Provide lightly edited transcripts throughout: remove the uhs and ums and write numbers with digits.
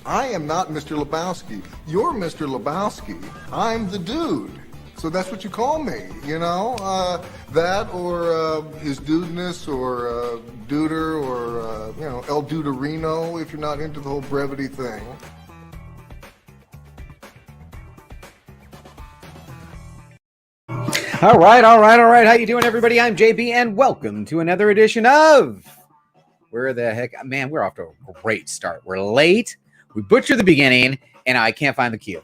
I am not Mr. Lebowski. You're Mr. Lebowski. I'm the dude. So that's what you call me, you know? That or his dudeness or duder or, you know, El Duderino if you're not into the whole brevity thing. All right. How you doing, everybody? I'm JB, and welcome to another edition of... Where the heck... Man, we're off to a great start. We're late. We butchered the beginning, and I can't find the cue.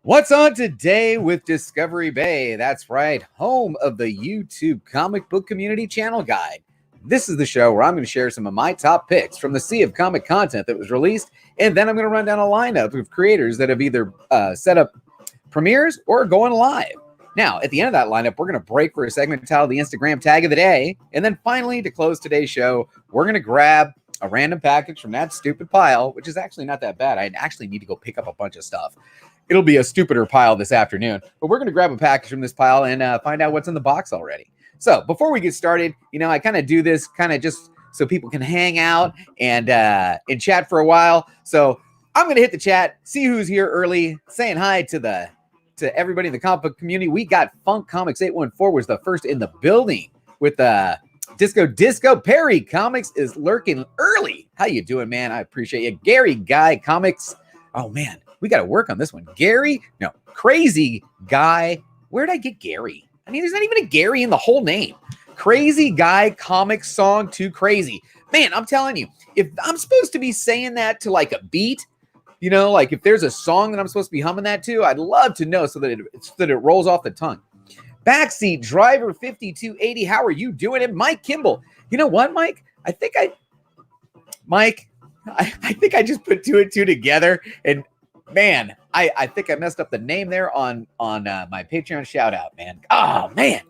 What's on today with Discovery Bay? That's right, home of the YouTube comic book community channel guide. This is the show where I'm going to share some of my top picks from the sea of comic content that was released, and then I'm going to run down a lineup of creators that have either set up premieres or going live. Now, at the end of that lineup, we're going to break for a segment titled the Instagram Tag of the Day, and then finally, to close today's show, we're going to grab a random package from that stupid pile, which is actually not that bad. I actually need to go pick up a bunch of stuff. It'll be a stupider pile this afternoon, but we're going to grab a package from this pile and find out what's in the box already. So before we get started, you know, I kind of do this kind of just so people can hang out and chat for a while. So I'm going to hit the chat, see who's here early, saying hi to everybody in the comic book community. We got Funk Comics 814 was the first in the building with Disco Perry Comics is lurking early. How you doing, man? I appreciate you. Gary Guy Comics. Oh man, we got to work on this one. Crazy Guy. Where did I get Gary? I mean, there's not even a Gary in the whole name. Crazy Guy Comics Song Too Crazy. Man, I'm telling you, if I'm supposed to be saying that to like a beat, you know, like if there's a song that I'm supposed to be humming that to, I'd love to know so that it rolls off the tongue. Backseat Driver 5280. How are you doing? And Mike Kimball. You know what, Mike? I think I just put two and two together, and man, I think I messed up the name there on my Patreon shout out, man. Oh man,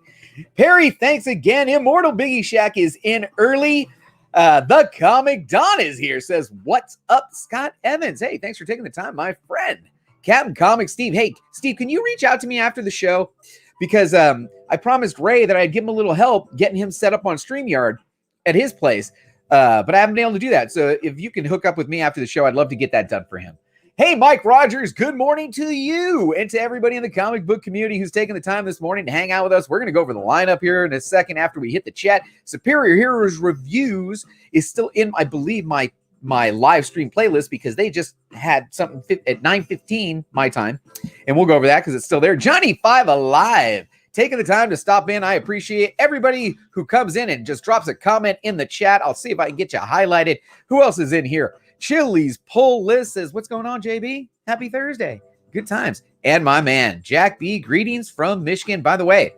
Perry, thanks again. Immortal Biggie Shack is in early. The Comic Don is here. Says, what's up, Scott Evans? Hey, thanks for taking the time, my friend. Captain Comic Steve. Hey, Steve, can you reach out to me after the show? Because I promised Ray that I'd give him a little help getting him set up on StreamYard at his place. But I haven't been able to do that. So if you can hook up with me after the show, I'd love to get that done for him. Hey, Mike Rogers, good morning to you and to everybody in the comic book community who's taking the time this morning to hang out with us. We're going to go over the lineup here in a second after we hit the chat. Superior Heroes Reviews is still in, I believe, my live stream playlist because they just had something at 9:15 my time. And we'll go over that because it's still there. Johnny 5 Alive. Taking the time to stop in. I appreciate everybody who comes in and just drops a comment in the chat. I'll see if I can get you highlighted. Who else is in here? Chili's Pull List says, what's going on, JB? Happy Thursday. Good times. And my man, Jack B. Greetings from Michigan. By the way,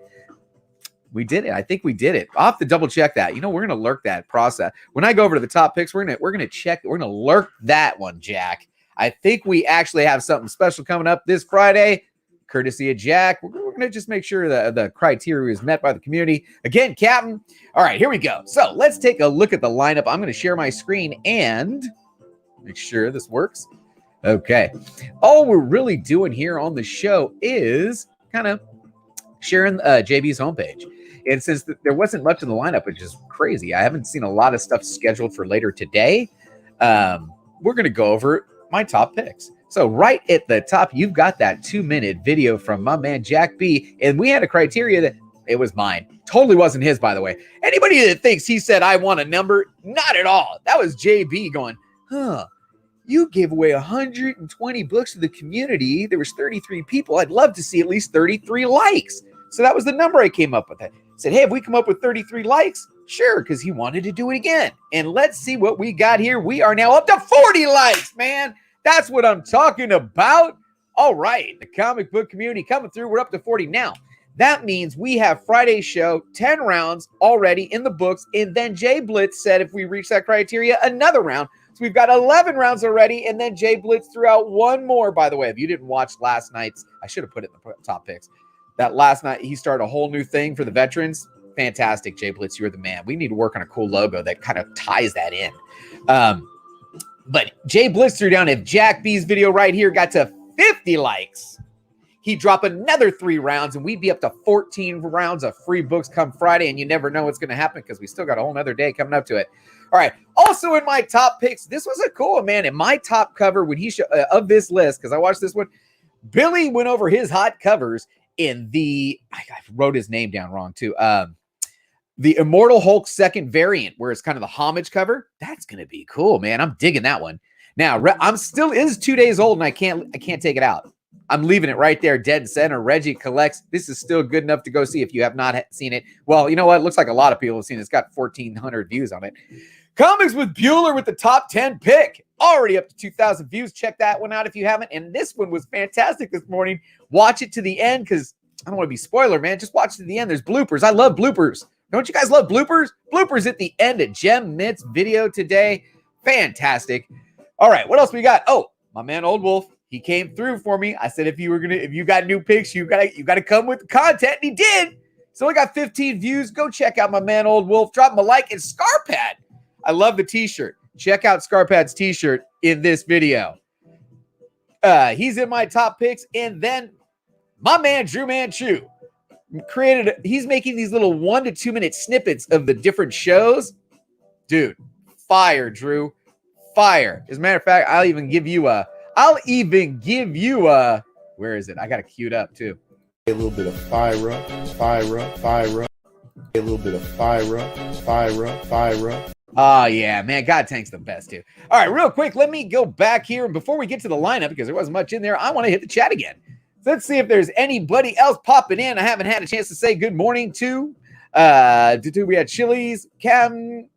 we did it. I think we did it. I'll have to double check that. You know, we're going to lurk that process. When I go over to the top picks, we're going to check. We're going to lurk that one, Jack. I think we actually have something special coming up this Friday, courtesy of Jack. We're going to just make sure that the criteria is met by the community. Again, Captain. All right, here we go. So let's take a look at the lineup. I'm going to share my screen and make sure this works. Okay. All we're really doing here on the show is kind of sharing JB's homepage. And since there wasn't much in the lineup, which is crazy, I haven't seen a lot of stuff scheduled for later today. We're going to go over my top picks. So right at the top, you've got that 2-minute video from my man, Jack B. And we had a criteria that it was mine. Totally wasn't his, by the way. Anybody that thinks he said, I want a number, not at all. That was JB going, you gave away 120 books to the community. There was 33 people. I'd love to see at least 33 likes. So that was the number I came up with. I said, hey, if we come up with 33 likes, sure, because he wanted to do it again. And let's see what we got here. We are now up to 40 likes, man. That's what I'm talking about. All right, the comic book community coming through. We're up to 40 now. That means we have Friday's show, 10 rounds already in the books. And then Jay Blitz said if we reach that criteria, another round. So we've got 11 rounds already, and then Jay Blitz threw out one more, by the way. If you didn't watch last night's, I should have put it in the top picks. That last night, he started a whole new thing for the veterans. Fantastic, Jay Blitz. You're the man. We need to work on a cool logo that kind of ties that in. But Jay Blitz threw down, if Jack B's video right here got to 50 likes, he'd drop another 3 rounds, and we'd be up to 14 rounds of free books come Friday, and you never know what's going to happen because we still got a whole nother day coming up to it. All right. Also in my top picks, this was a cool one, man. In my top cover, when he of this list, because I watched this one, Billy went over his hot covers in the, I wrote his name down wrong too. The Immortal Hulk second variant, where it's kind of the homage cover. That's gonna be cool, man. I'm digging that one. Now, I'm still is 2 days old, and I can't take it out. I'm leaving it right there, dead center. Reggie collects. This is still good enough to go see if you have not seen it. Well, you know what? It looks like a lot of people have seen it. It's got 1,400 views on it. Comics with Bueller with the top 10 pick. Already up to 2,000 views. Check that one out if you haven't. And this one was fantastic this morning. Watch it to the end because I don't want to be spoiler, man. Just watch it to the end. There's bloopers. I love bloopers. Don't you guys love bloopers? Bloopers at the end of Gem Mint's video today. Fantastic. All right, what else we got? Oh, my man Old Wolf. He came through for me. I said, if you got new picks, you gotta come with the content. And he did. So only got 15 views. Go check out my man Old Wolf. Drop him a like. And Scarpad. I love the t-shirt. Check out Scarpad's t-shirt in this video. He's in my top picks. And then my man Drew Manchu he's making these little 1 to 2 minute snippets of the different shows. Dude, fire, Drew. Fire. As a matter of fact, I'll even give you a, where is it? I got it queued up too. A little bit of fire. A little bit of fire. Oh, yeah, man. God Tank's the best, too. All right, real quick, let me go back here. And before we get to the lineup, because there wasn't much in there, I want to hit the chat again. So let's see if there's anybody else popping in. I haven't had a chance to say good morning to. We had Chili's, Cam.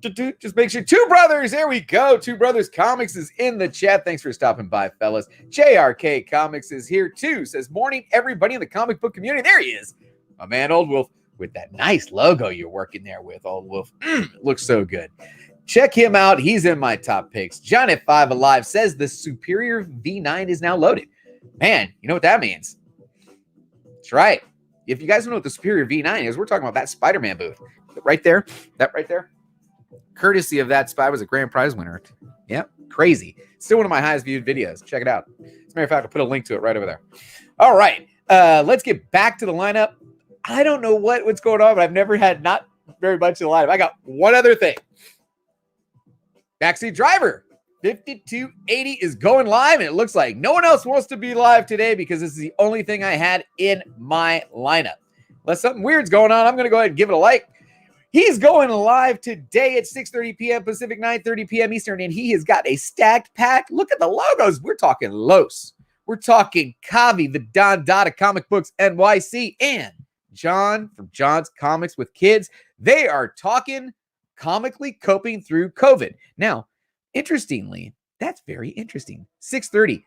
Just make sure. Two Brothers. There we go. Two Brothers Comics is in the chat. Thanks for stopping by, fellas. JRK Comics is here, too. Says, morning, everybody in the comic book community. There he is. My man, Old Wolf. With that nice logo you're working there with, Old Wolf. Looks so good. Check him out. He's in my top picks. John at 5 Alive says the Superior V9 is now loaded. Man, you know what that means? That's right. If you guys don't know what the Superior V9 is, we're talking about that Spider-Man booth. Right there. That right there. Courtesy of that spy was a grand prize winner. Yep. Crazy. Still one of my highest viewed videos. Check it out. As a matter of fact, I'll put a link to it right over there. All right. Let's get back to the lineup. I don't know what's going on, but I've never had not very much in the lineup. I got one other thing. Backseat Driver 5280 is going live, and it looks like no one else wants to be live today because this is the only thing I had in my lineup. Unless something weird's going on, I'm going to go ahead and give it a like. He's going live today at 6:30 p.m. Pacific, 9:30 p.m. Eastern, and he has got a stacked pack. Look at the logos. We're talking Los. We're talking Kavi, the Don Dada Comic Books NYC, and John from John's Comics with Kids. They are talking comically coping through COVID. Now, interestingly, that's very interesting. 6:30.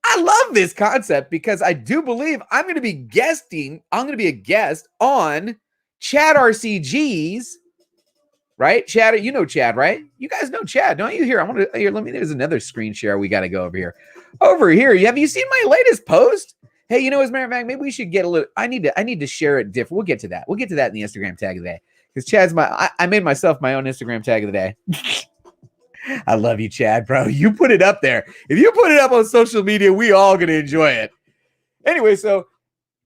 I love this concept because I do believe I'm going to be guesting. I'm going to be a guest on Chad RCG's, right? Chad, you know Chad, right? You guys know Chad, don't you? Here, I want to here. There's another screen share. We got to go over here. Over here. Have you seen my latest post? Hey, you know, as a matter of fact, maybe we should get a little. I need to share it different. We'll get to that. We'll get to that in the Instagram tag of the day. Because Chad's I made myself my own Instagram tag of the day. I love you, Chad, bro. You put it up there. If you put it up on social media, we all gonna enjoy it. Anyway, so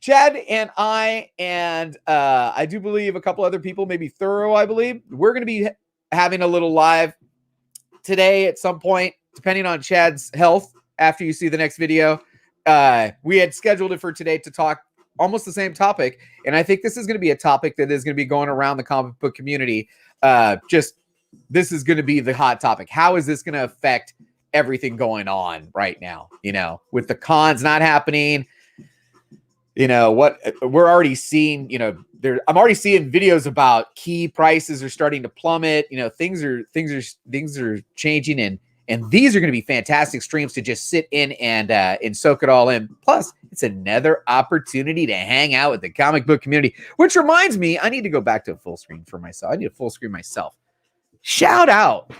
Chad and I do believe a couple other people, maybe Thorough, I believe, we're gonna be having a little live today at some point, depending on Chad's health. After you see the next video. We had scheduled it for today to talk almost the same topic. And I think this is going to be a topic that is going to be going around the comic book community. This is going to be the hot topic. How is this going to affect everything going on right now? You know, with the cons not happening, you know, what we're already seeing, you know, I'm already seeing videos about key prices are starting to plummet. You know, things are changing, and these are going to be fantastic streams to just sit in and soak it all in. Plus, it's another opportunity to hang out with the comic book community, which reminds me, I need to go back to a full screen for myself. I need a full screen myself. Shout out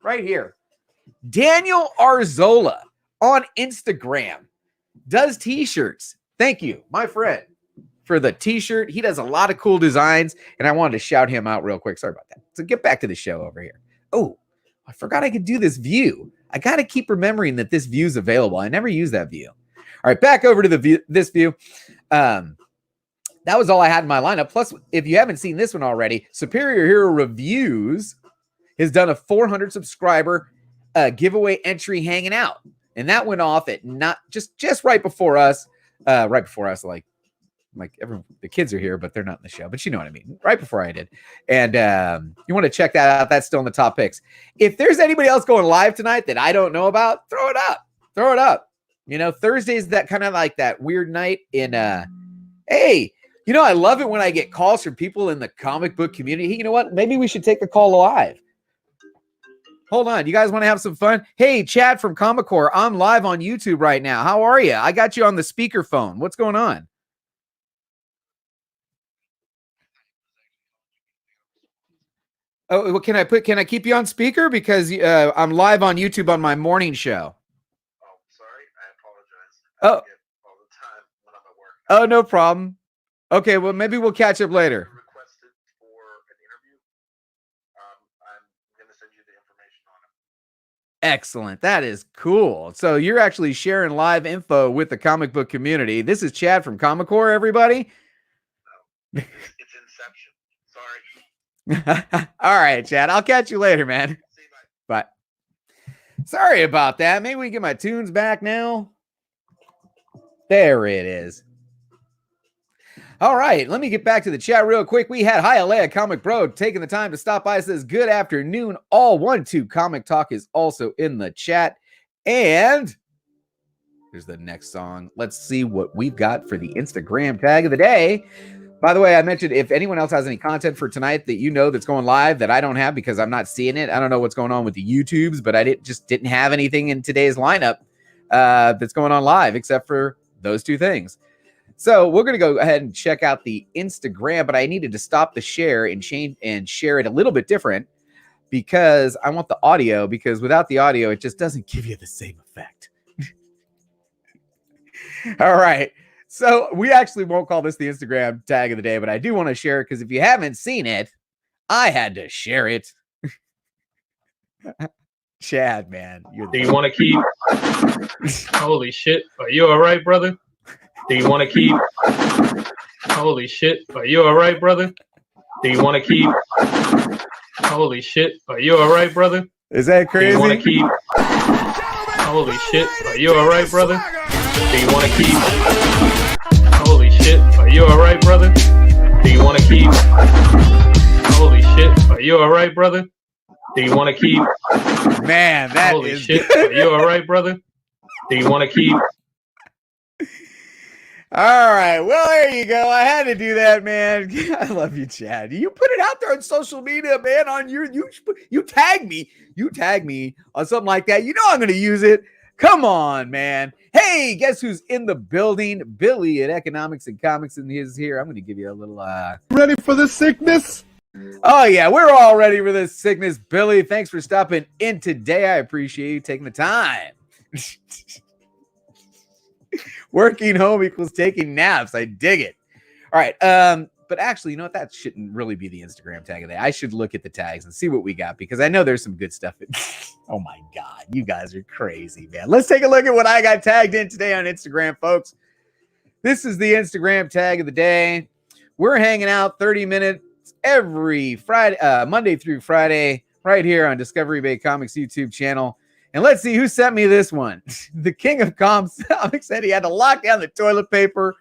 right here. Daniel Arzola on Instagram does t-shirts. Thank you, my friend, for the t-shirt. He does a lot of cool designs, and I wanted to shout him out real quick. Sorry about that. So get back to the show over here. Oh, I forgot I could do this view. I got to keep remembering that this view is available. I never use that view. All right, back over to this view. that was all I had in my lineup. Plus, if you haven't seen this one already, Superior Hero Reviews has done a 400 subscriber giveaway entry hanging out. And that went off at not just right before us, like everyone, the kids are here, but they're not in the show, but you know what I mean. Right before I did. And you want to check that out. That's still in the top picks. If there's anybody else going live tonight that I don't know about, throw it up. You know, Thursday's that kind of like that weird night in, hey, you know, I love it when I get calls from people in the comic book community. Hey, you know what? Maybe we should take the call live. Hold on. You guys want to have some fun? Hey, Chad from Comic Core. I'm live on YouTube right now. How are you? I got you on the speakerphone. What's going on? Oh, well, can I keep you on speaker? Because I'm live on YouTube on my morning show. Oh, sorry. I apologize. Oh. I forget all the time when I'm at work. Oh, no problem. Okay, well, maybe we'll catch up later. Requested for an interview. I'm going to send you the information on it. Excellent. That is cool. So you're actually sharing live info with the comic book community. This is Chad from Comic Core, everybody. No, it's Inception. Sorry. All right, Chad. I'll catch you later, man. See you, bye. Bye. Sorry about that. Maybe we can get my tunes back now. There it is. All right, let me get back to the chat real quick. We had Hialeah Comic Bro taking the time to stop by. Says, good afternoon, all. 1-2 Comic Talk is also in the chat. And here's the next song. Let's see what we've got for the Instagram tag of the day. By the way, I mentioned if anyone else has any content for tonight that you know that's going live that I don't have because I'm not seeing it. I don't know what's going on with the YouTubes, but I didn't have anything in today's lineup that's going on live except for those two things. So we're going to go ahead and check out the Instagram, but I needed to stop the share and change and share it a little bit different because I want the audio, because without the audio, it just doesn't give you the same effect. All right. So we actually won't call this the Instagram tag of the day, but I do want to share it because if you haven't seen it, I had to share it. Chad, man. Do you want to keep? Holy shit. Are you all right, brother? Do you want to keep? Holy shit. Are you all right, brother? Do you want to keep? Holy shit. Are you all right, brother? Is that crazy? Do you want to keep? Holy shit. Are you all right, brother? Do you want to keep? Holy shit. Are you all right, brother? Do you want to keep? Holy shit. Are you all right, brother? Do you want to keep? Man, that Holy is shit. Are you all right, brother? Do you want to keep? All right. Well, there you go. I had to do that, man. I love you, Chad. You put it out there on social media, man. On you tag me on something like that. You know I'm going to use it. Come on, man. Hey, guess who's in the building? Billy at Economics and Comics, and he's here. I'm going to give you a little. Ready for the sickness? Oh yeah, we're all ready for this sickness, Billy. Thanks for stopping in today. I appreciate you taking the time. Working home equals taking naps. I dig it. All right. But actually, you know what? That shouldn't really be the Instagram tag of the day. I should look at the tags and see what we got because I know there's some good stuff. Oh my God. You guys are crazy, man. Let's take a look at what I got tagged in today on Instagram, folks. This is the Instagram tag of the day. We're hanging out 30 minutes every Friday, Monday through Friday, right here on Discovery Bay Comics YouTube channel. And let's see who sent me this one. The king of comics said he had to lock down the toilet paper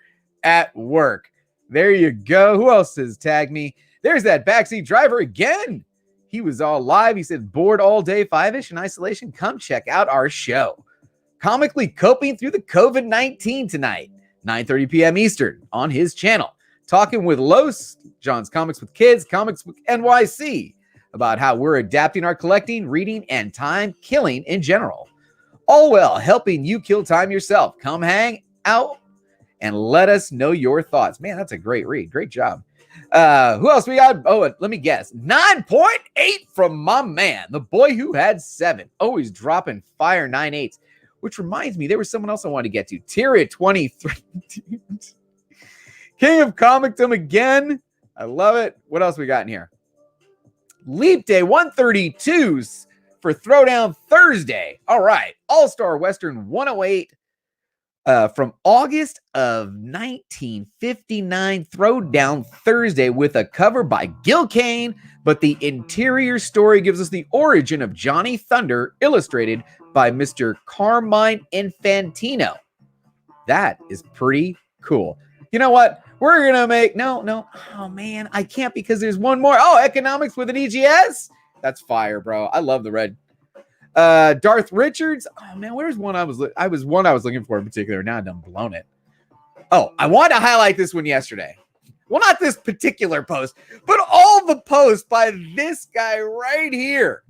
at work. There you go. Who else has tagged me? There's that backseat driver again. He was all live. He said, bored all day, 5-ish in isolation. Come check out our show. Comically coping through the COVID-19 tonight, 9:30 p.m. Eastern on his channel. Talking with Los, John's Comics with Kids, Comics with NYC, about how we're adapting our collecting, reading, and time killing in general. All well helping you kill time yourself. Come hang out and let us know your thoughts. Man, that's a great read. Great job. Who else we got? Oh, let me guess. 9.8 from my man, the boy who had 7. Always dropping fire 9.8s, which reminds me, there was someone else I wanted to get to. Tyria 23. King of Comicdom again. I love it. What else we got in here? Leap Day 132s for Throwdown Thursday. All right. All-Star Western 108. from August of 1959, Throwdown Thursday, with a cover by Gil Kane, but the interior story gives us the origin of Johnny Thunder, illustrated by Mr. Carmine Infantino. That is pretty cool. You know what? We're going to make, no. Oh, man, I can't because there's one more. Oh, Economics with an EGS. That's fire, bro. I love the red. Darth Richards. Oh, man, where's one I was looking for in particular. Now I've done blown it. Oh, I wanted to highlight this one yesterday. Well, not this particular post, but all the posts by this guy right here.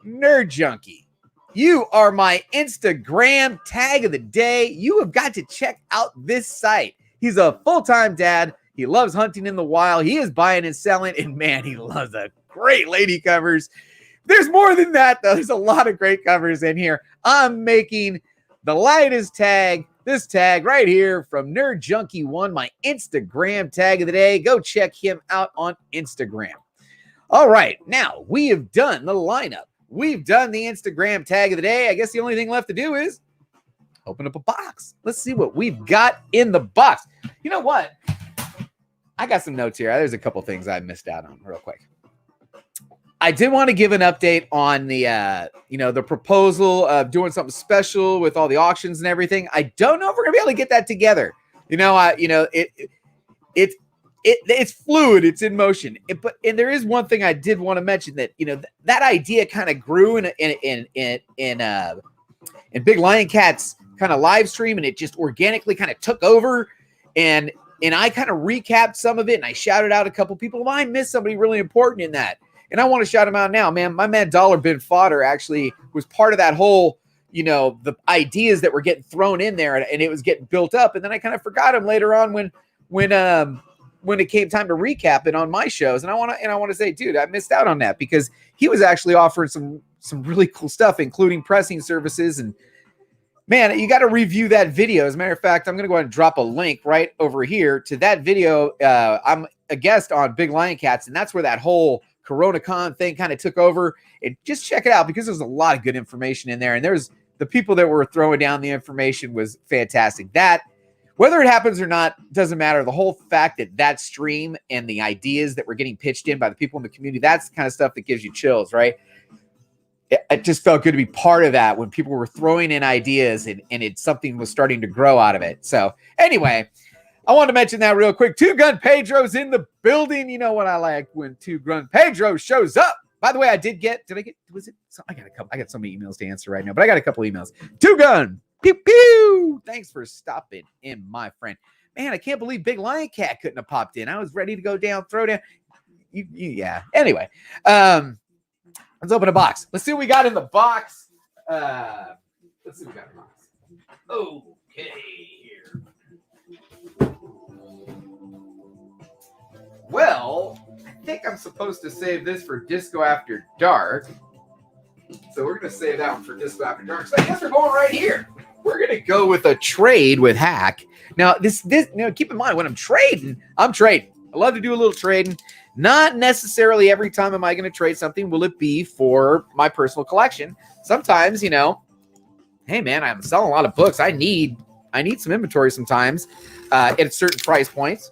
Nerd Junkie. You are my Instagram tag of the day. You have got to check out this site. He's a full-time dad. He loves hunting in the wild. He is buying and selling, and man, he loves the great lady covers. There's more than that, though. There's a lot of great covers in here. I'm making the lightest tag, this tag right here from Nerd Junkie 1, my Instagram tag of the day. Go check him out on Instagram. All right, now we have done the lineup. We've done the Instagram tag of the day. I guess the only thing left to do is open up a box. Let's see what we've got in the box. You know what? I got some notes here. There's a couple things I missed out on real quick. I did want to give an update on the, the proposal of doing something special with all the auctions and everything. I don't know if we're gonna be able to get that together. It's fluid. It's in motion. But there is one thing I did want to mention that that idea kind of grew in Big Lion Cat's kind of live stream, and it just organically kind of took over. And I kind of recapped some of it, and I shouted out a couple people. Well, I missed somebody really important in that. And I want to shout him out now, man. My man Dollar Bin Fodder actually was part of that whole, the ideas that were getting thrown in there, and it was getting built up. And then I kind of forgot him later on when it came time to recap it on my shows. And I want to say, dude, I missed out on that because he was actually offering some really cool stuff, including pressing services. And man, you got to review that video. As a matter of fact, I'm going to go ahead and drop a link right over here to that video. I'm a guest on Big Lion Cats, and that's where that whole CoronaCon thing kind of took over. And just check it out because there's a lot of good information in there. And there's the people that were throwing down the information was fantastic. That, whether it happens or not, doesn't matter. The whole fact that stream and the ideas that were getting pitched in by the people in the community, that's the kind of stuff that gives you chills, right? It just felt good to be part of that when people were throwing in ideas and something was starting to grow out of it. So anyway, I wanted to mention that real quick. Two Gun Pedro's in the building. You know what I like when Two Gun Pedro shows up. By the way, I got so many emails to answer right now, but I got a couple emails. Two Gun, pew, pew. Thanks for stopping in, my friend. Man, I can't believe Big Lion Cat couldn't have popped in. I was ready to go down, throw down. Yeah. Anyway, let's open a box. Let's see what we got in the box. Let's see what we got in the box. Okay, here. Well, I think I'm supposed to save this for Disco After Dark. So we're going to save that one for Disco After Dark. So I guess we're going right here. We're going to go with a trade with Hack. Now, this keep in mind, when I'm trading. I love to do a little trading. Not necessarily every time am I going to trade something will it be for my personal collection. Sometimes, hey, man, I'm selling a lot of books. I need some inventory sometimes at certain price points.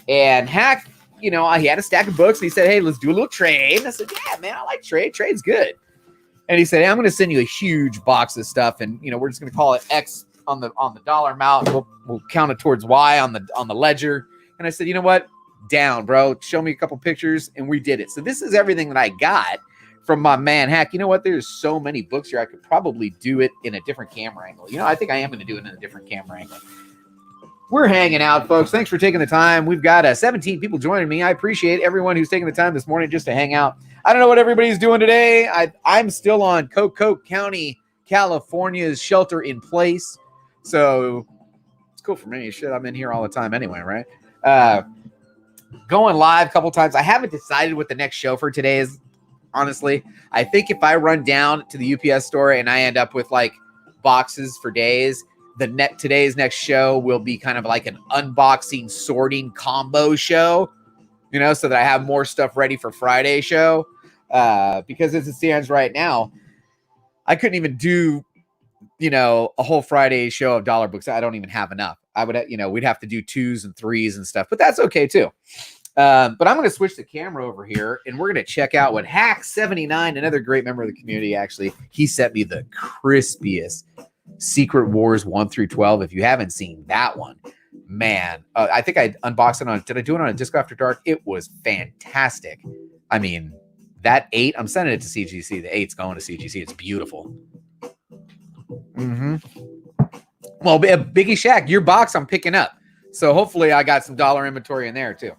And Hack, he had a stack of books, and he said, hey, let's do a little trade. And I said, yeah, man, I like trade. Trade's good. And he said, hey, I'm going to send you a huge box of stuff, and, we're just going to call it X on the dollar amount. We'll count it towards Y on the ledger. And I said, you know what? Down, bro. Show me a couple pictures, and we did it. So this is everything that I got from my man Hack. You know what? There's so many books here. I could probably do it in a different camera angle. I think I am going to do it in a different camera angle. We're hanging out, folks. Thanks for taking the time. We've got 17 people joining me. I appreciate everyone who's taking the time this morning just to hang out. I don't know what everybody's doing today. I'm still on Cocoa County, California's shelter in place. So it's cool for me. Shit, I'm in here all the time anyway, right? Going live a couple times. I haven't decided what the next show for today is, honestly. I think if I run down to the UPS store and I end up with like boxes for days, today's next show will be kind of like an unboxing sorting combo show, so that I have more stuff ready for Friday's show. Because as it stands right now, I couldn't even do, a whole Friday show of dollar books. I don't even have enough. I would, we'd have to do 2s and 3s and stuff, but that's okay too. But I'm going to switch the camera over here, and we're going to check out what Hack79, another great member of the community, actually, he sent me the crispiest Secret Wars 1 through 12. If you haven't seen that one, man, I think I unboxed it on, did I do it on a Disco After Dark? It was fantastic. I mean, that 8, I'm sending it to CGC. The 8's going to CGC. It's beautiful. Mm-hmm. Well, Biggie Shack, your box I'm picking up. So hopefully I got some dollar inventory in there too.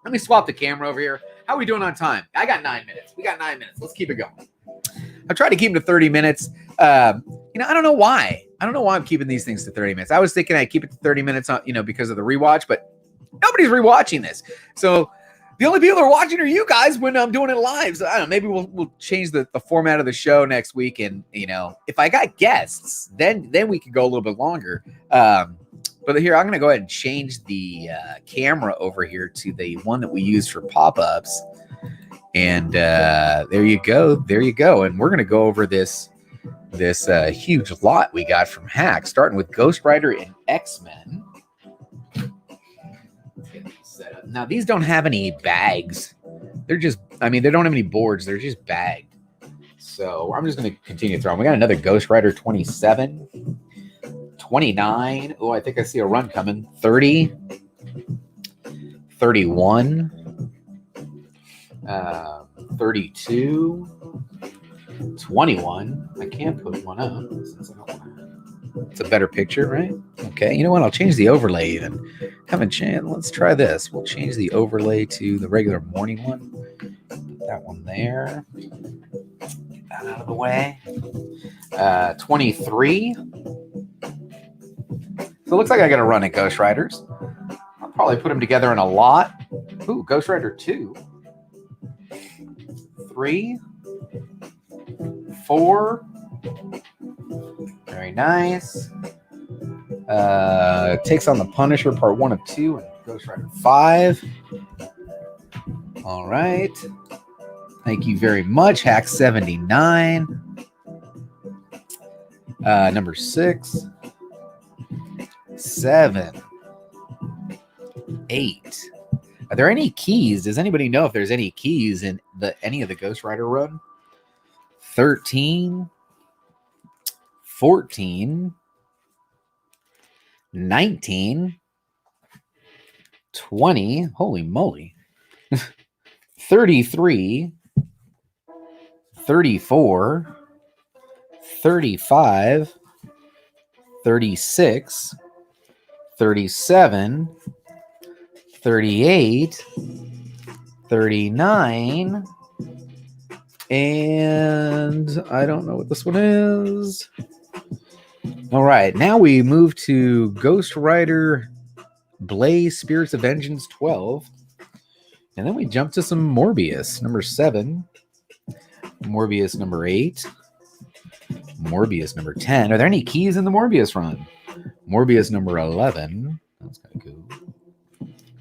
Let me swap the camera over here. How are we doing on time? I got 9 minutes. We got 9 minutes. Let's keep it going. I try to keep them to 30 minutes. I don't know why. I don't know why I'm keeping these things to 30 minutes. I was thinking I'd keep it to 30 minutes on, because of the rewatch, but nobody's rewatching this. So the only people that are watching are you guys when I'm doing it live. So I don't know, maybe we'll change the format of the show next week. And, if I got guests, then we could go a little bit longer. But here, I'm going to go ahead and change the camera over here to the one that we use for pop-ups. And there you go. There you go. And we're going to go over this huge lot we got from Hack, starting with Ghost Rider and X-Men. Now, these don't have any bags. They're just, they don't have any boards. They're just bagged. So I'm just going to continue throwing. We got another Ghost Rider 27. 29. Oh, I think I see a run coming. 30. 31. 32. 21. I can't put one up since I don't want to. It's a better picture, right? Okay. You know what? I'll change the overlay even. Haven't changed. Let's try this. We'll change the overlay to the regular morning one. Put that one there. Get that out of the way. 23. So it looks like I got a run at Ghost Riders. I'll probably put them together in a lot. Ooh, Ghost Rider 2. 3. 4. Very nice. Takes on the Punisher part 1 of 2 and Ghost Rider 5. All right. Thank you very much, Hack79. Number 6. 7. 8. Are there any keys? Does anybody know if there's any keys in any of the Ghost Rider run? 13. 14. 19. 20. Holy moly. 33. 34. 35. 36. 37, 38, 39, and I don't know what this one is. All right, now we move to Ghost Rider Blaze Spirits of Vengeance 12, and then we jump to some Morbius, number 7, Morbius number 8, Morbius number 10. Are there any keys in the Morbius run? Morbius number 11. That's kind of cool.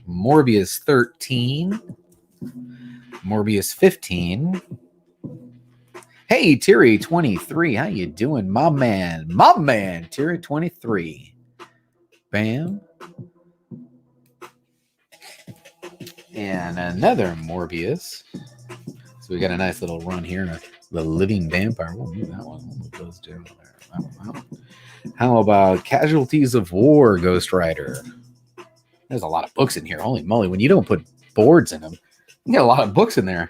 Morbius 13. Morbius 15. Hey, Terry 23. How you doing, my man? My man, Terry 23. Bam. And another Morbius. So we got a nice little run here. The Living Vampire. We'll move that one. We'll move those down there. That one out. How about Casualties of War, Ghost Rider? There's a lot of books in here. Holy moly. When you don't put boards in them, you get a lot of books in there.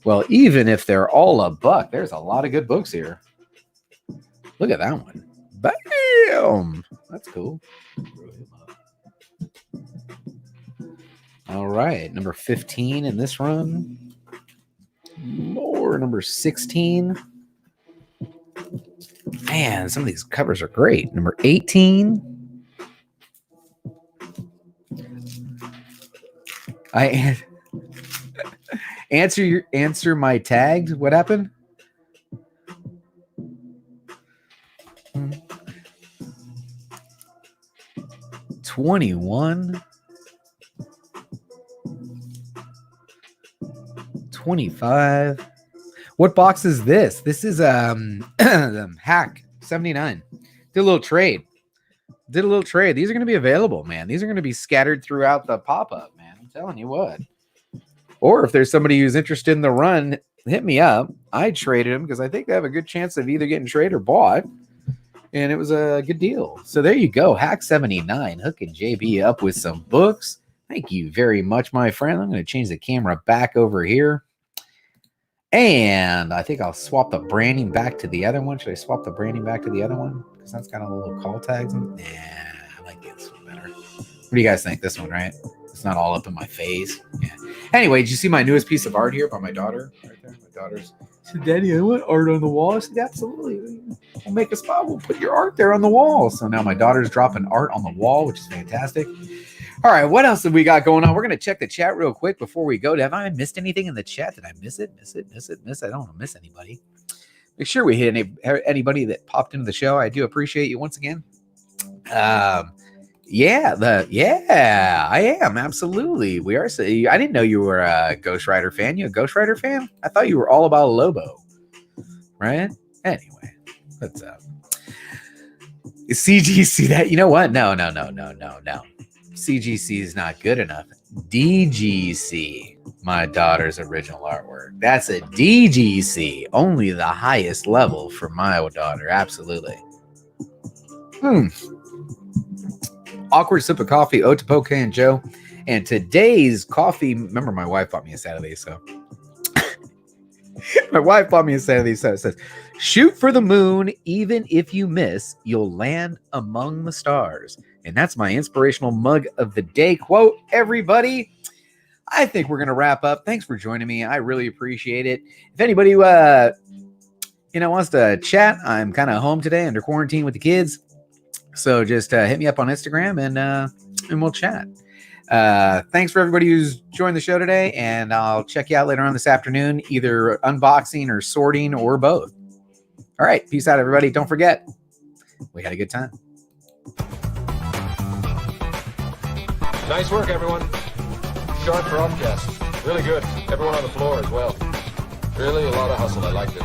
Well, even if they're all $1, there's a lot of good books here. Look at that one. Bam! That's cool. All right. Number 15 in this run. More. Number 16. Man, some of these covers are great. Number 18. I answer my tags. What happened? Hmm. 21. 25. What box is this? This is Hack 79. Did a little trade. These are going to be available, man. These are going to be scattered throughout the pop-up, man. I'm telling you what. Or if there's somebody who's interested in the run, hit me up. I traded them because I think they have a good chance of either getting traded or bought. And it was a good deal. So there you go. Hack 79 hooking JB up with some books. Thank you very much, my friend. I'm going to change the camera back over here. And I think I'll swap the branding back to the other one. Should I swap the branding back to the other one? Because that's got a little call tags. Nah, I like this one better. What do you guys think? This one, right? It's not all up in my face. Yeah. Anyway, did you see my newest piece of art here by my daughter? Right there. My daughter's. She said, Daddy, I want art on the wall. I said, absolutely. We'll make a spot. We'll put your art there on the wall. So now my daughter's dropping art on the wall, which is fantastic. All right, what else have we got going on? We're going to check the chat real quick before we go. Have I missed anything in the chat? Did I miss it? I don't want to miss anybody. Make sure we hit anybody that popped into the show. I do appreciate you once again. I am. Absolutely. We are. I didn't know you were a Ghost Rider fan. You a Ghost Rider fan? I thought you were all about Lobo. Right? Anyway, what's up? CGC that, you know what? No. CGC is not good enough. DGC, my daughter's original artwork. That's a DGC, only the highest level for my daughter. Absolutely. Awkward sip of coffee, Otopoke and Joe. And today's coffee, remember my wife bought me a Saturday, so. My wife bought me a Saturday, so it says, shoot for the moon, even if you miss, you'll land among the stars. And that's my inspirational mug of the day quote, everybody. I think we're going to wrap up. Thanks for joining me. I really appreciate it. If anybody wants to chat, I'm kind of home today under quarantine with the kids. So just hit me up on Instagram and we'll chat. Thanks for everybody who's joined the show today, and I'll check you out later on this afternoon, either unboxing or sorting or both. All right. Peace out, everybody. Don't forget, we had a good time. Nice work, everyone. Sharp for upcast. Really good. Everyone on the floor as well. Really a lot of hustle. I liked it.